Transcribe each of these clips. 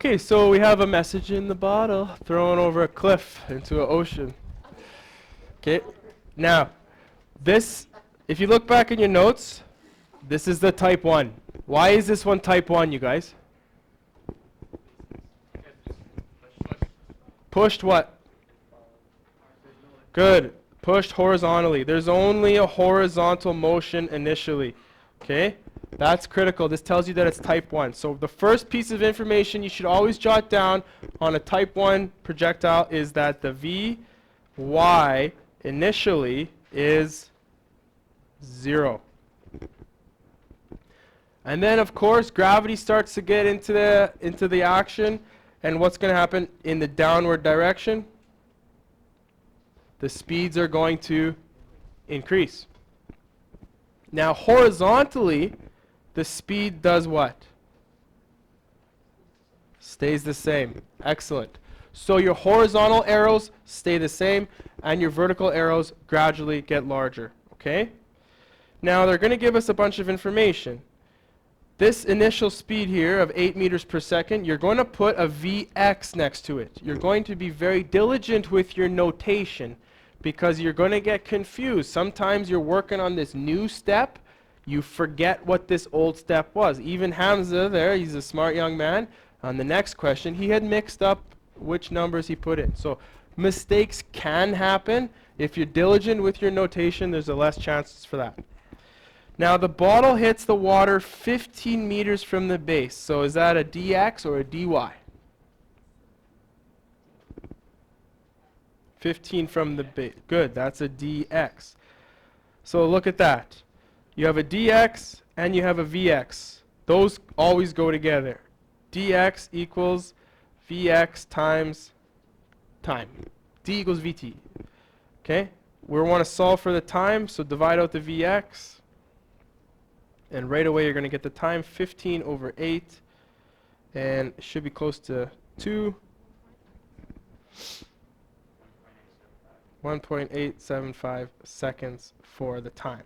Okay, so we have a message in the bottle thrown over a cliff into an ocean. Okay, now this, if you look back in your notes, this is the type 1. Why is this one type 1, you guys? Pushed what? Good. Pushed horizontally. There's only a horizontal motion initially. Okay? That's critical. This tells you that it's type 1. So the first piece of information you should always jot down on a type 1 projectile is that the Vy initially is 0. And then of course gravity starts to get into the action, and what's going to happen in the downward direction? The speeds are going to increase. Now horizontally, the speed does what? Stays the same. Excellent. So your horizontal arrows stay the same, and your vertical arrows gradually get larger. Okay? Now they're going to give us a bunch of information. This initial speed here of 8 meters per second, you're going to put a Vx next to it. You're going to be very diligent with your notation because you're going to get confused. Sometimes you're working on this new step, you forget what this old step was. Even Hamza there, he's a smart young man. On the next question, he had mixed up which numbers he put in. So mistakes can happen. If you're diligent with your notation, there's a less chances for that. Now the bottle hits the water 15 meters from the base. So is that a dx or a dy? 15 from the base. Good, that's a dx. So look at that. You have a dx and you have a vx. Those always go together. Dx equals vx times time. D equals vt. Okay? We want to solve for the time, so divide out the vx. And right away you're going to get the time, 15 over 8. And it should be close to 2. 1.875 seconds for the time.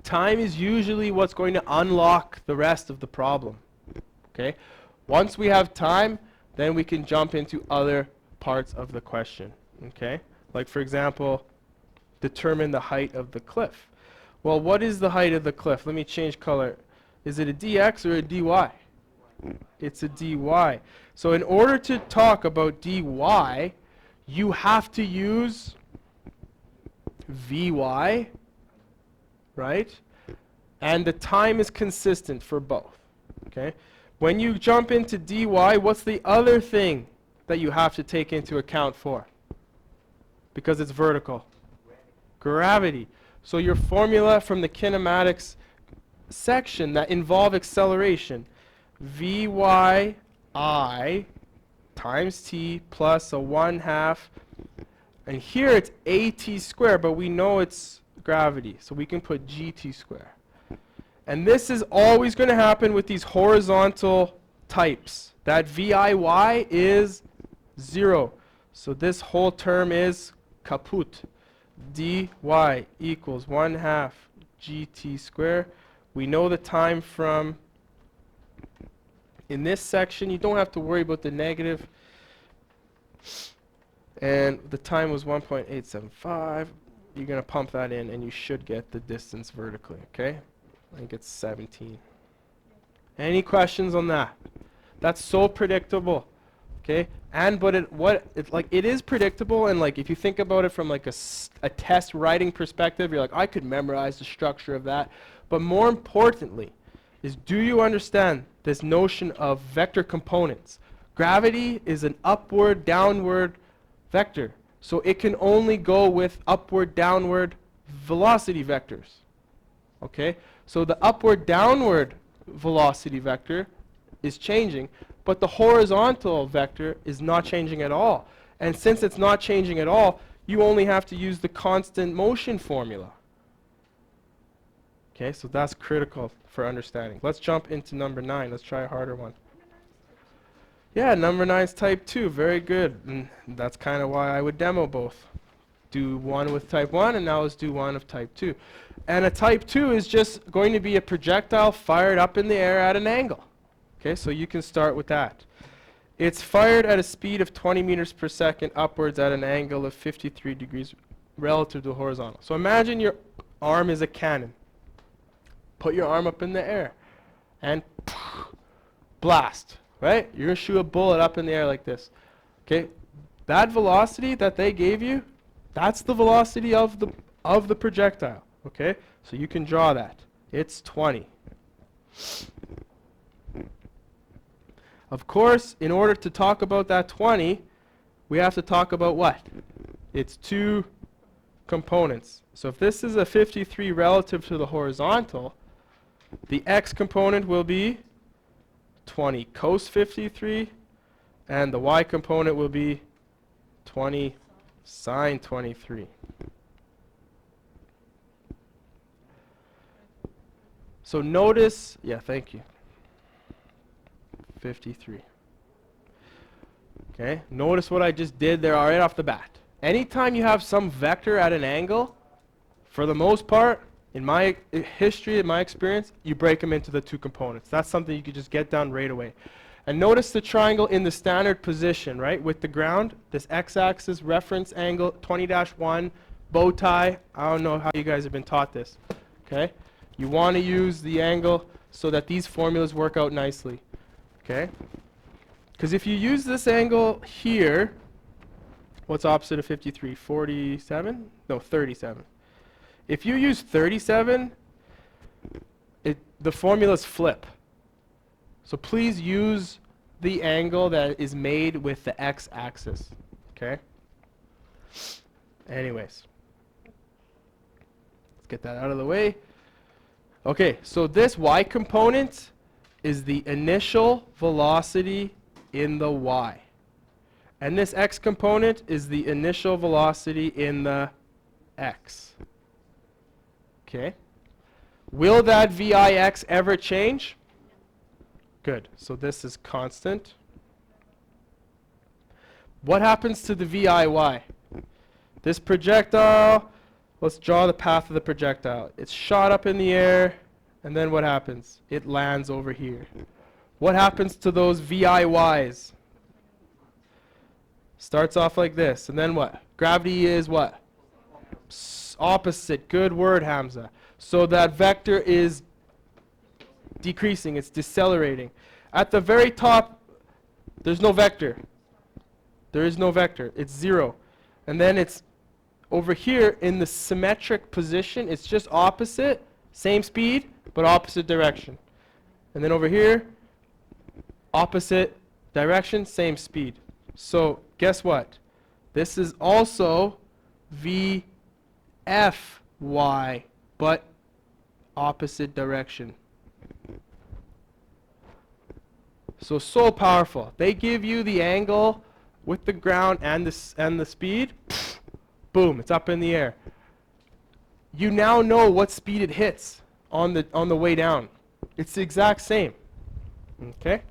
Time is usually what's going to unlock the rest of the problem. Okay? Once we have time, then we can jump into other parts of the question. Okay? Like for example, determine the height of the cliff. Well, what is the height of the cliff? Let me change color. Is it a dx or a dy? It's a dy. So in order to talk about dy, you have to use Vy, right? And the time is consistent for both. Okay? When you jump into dy, what's the other thing that you have to take into account for? Because it's vertical. Gravity. So your formula from the kinematics section that involve acceleration, Vy times t plus a 1/2, and here it's at squared, but we know it's gravity, so we can put gt squared. And this is always going to happen with these horizontal types. That Viy is 0. So this whole term is kaput. Dy equals 1/2 gt squared. We know the time from, in this section, you don't have to worry about the negative. And the time was 1.875. You're going to pump that in, and you should get the distance vertically, okay? I think it's 17. Any questions on that? That's so predictable, okay? And but it is predictable, and like if you think about it from like a test writing perspective, you're like, I could memorize the structure of that. But more importantly, is do you understand this notion of vector components? Gravity is an upward, downward vector. So it can only go with upward, downward velocity vectors. Okay? So the upward, downward velocity vector is changing, but the horizontal vector is not changing at all. And since it's not changing at all, you only have to use the constant motion formula. Okay, so that's critical for understanding. Let's jump into number 9. Let's try a harder one. Yeah, number 9 is type 2. Very good. And that's kind of why I would demo both. Do one with type 1, and now let's do one of type 2. And a type 2 is just going to be a projectile fired up in the air at an angle. Okay, so you can start with that. It's fired at a speed of 20 meters per second upwards at an angle of 53 degrees relative to the horizontal. So imagine your arm is a cannon. Put your arm up in the air and blast, right? You're going to shoot a bullet up in the air like this. Okay? That velocity that they gave you, that's the velocity of the projectile, okay? So you can draw that. It's 20. Of course, in order to talk about that 20, we have to talk about what? It's two components. So if this is a 53 relative to the horizontal, the x component will be 20 cos 53, and the y component will be 20 sine 23. So notice, yeah, thank you. 53. Okay, notice what I just did there right off the bat. Anytime you have some vector at an angle, for the most part, in my history, in my experience, you break them into the two components. That's something you could just get done right away. And notice the triangle in the standard position, right, with the ground, this x-axis, reference angle, 20-1, bow tie. I don't know how you guys have been taught this, okay? You want to use the angle so that these formulas work out nicely, okay? Because if you use this angle here, what's opposite of 53? 47? No, 37. If you use 37, the formulas flip. So please use the angle that is made with the x-axis, okay? Anyways, let's get that out of the way. Okay, so this y component is the initial velocity in the y. And this x component is the initial velocity in the x. Okay. Will that Vix ever change? Good. So this is constant. What happens to the VIY? This projectile, let's draw the path of the projectile. It's shot up in the air, and then what happens? It lands over here. What happens to those VIYs? Starts off like this, and then what? Gravity is what? Opposite. Good word, Hamza. So that vector is decreasing, it's decelerating. At the very top, there's no vector. There is no vector. It's 0. And then it's over here in the symmetric position, it's just opposite, same speed, but opposite direction. And then over here, opposite direction, same speed. So guess what? This is also VFY, but opposite direction. So powerful. They give you the angle with the ground and the speed. Boom, it's up in the air. You now know what speed it hits on the way down. It's the exact same. Okay?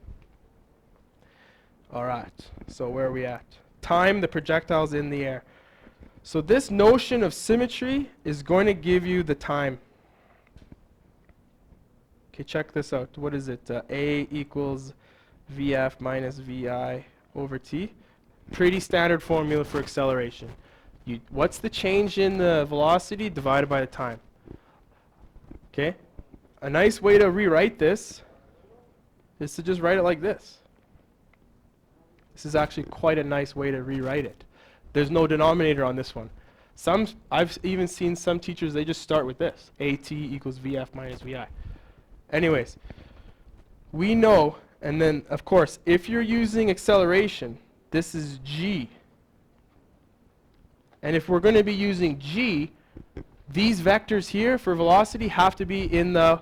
All right. So where are we at? Time the projectile's in the air. So this notion of symmetry is going to give you the time. Okay, check this out. What is it? A equals VF minus VI over T. Pretty standard formula for acceleration. What's the change in the velocity divided by the time? Okay? A nice way to rewrite this is to just write it like this. This is actually quite a nice way to rewrite it. There's no denominator on this one. I've even seen some teachers, they just start with this. AT equals VF minus VI. Anyways, we know, and then, of course, if you're using acceleration, this is g. And if we're going to be using g, these vectors here for velocity have to be in the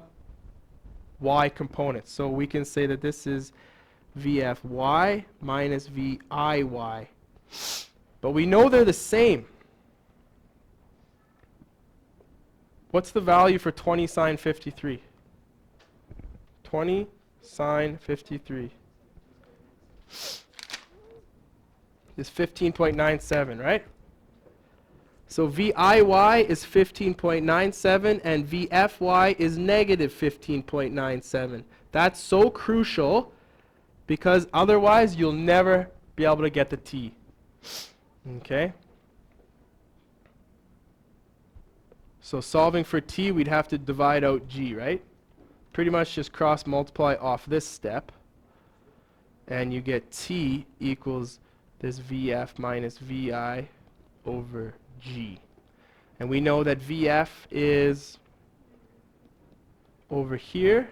y component. So we can say that this is VFY minus VIY. But we know they're the same. What's the value for 20 sine 53? 20 sine 53 is 15.97, right? So VIY is 15.97 and VFY is negative 15.97. That's so crucial because otherwise you'll never be able to get the t. Okay? So solving for t, we'd have to divide out g, right? Pretty much just cross multiply off this step, and you get t equals this vf minus vi over g. And we know that vf is over here.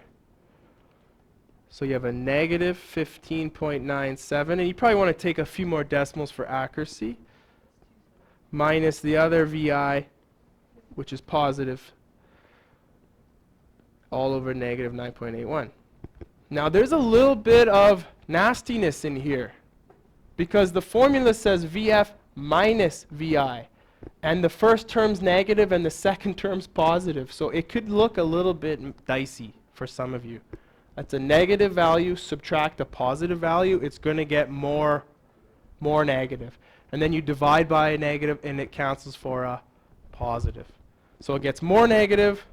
So you have a negative 15.97, and you probably want to take a few more decimals for accuracy, minus the other vi, which is positive, all over negative 9.81. Now there's a little bit of nastiness in here, because the formula says vf minus vi, and the first term's negative and the second term's positive, so it could look a little bit dicey for some of you. That's a negative value, subtract a positive value, it's going to get more negative. And then you divide by a negative and it cancels for a positive. So it gets more negative,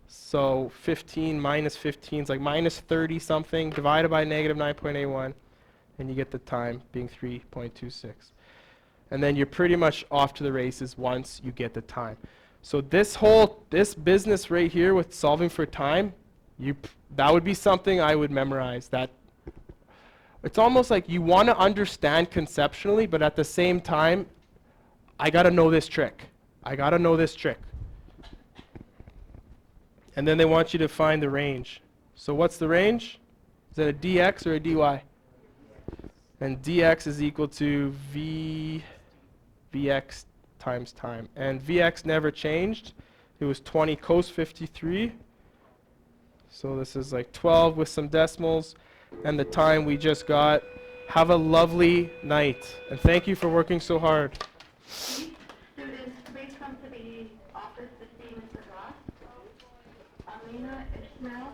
so 15 minus 15 is like minus 30 something, divided by negative 9.81, and you get the time being 3.26. And then you're pretty much off to the races once you get the time. So this business right here with solving for time, that would be something I would memorize. That it's almost like you want to understand conceptually, but at the same time, I got to know this trick. I got to know this trick. And then they want you to find the range. So what's the range? Is that a dx or a dy? And dx is equal to vx times time. And vx never changed. It was 20 cos 53. So this is like 12 with some decimals, and the time we just got. Have a lovely night, and thank you for working so hard. Students, please come to the office to see Mr. Ross. Amina Ishmael.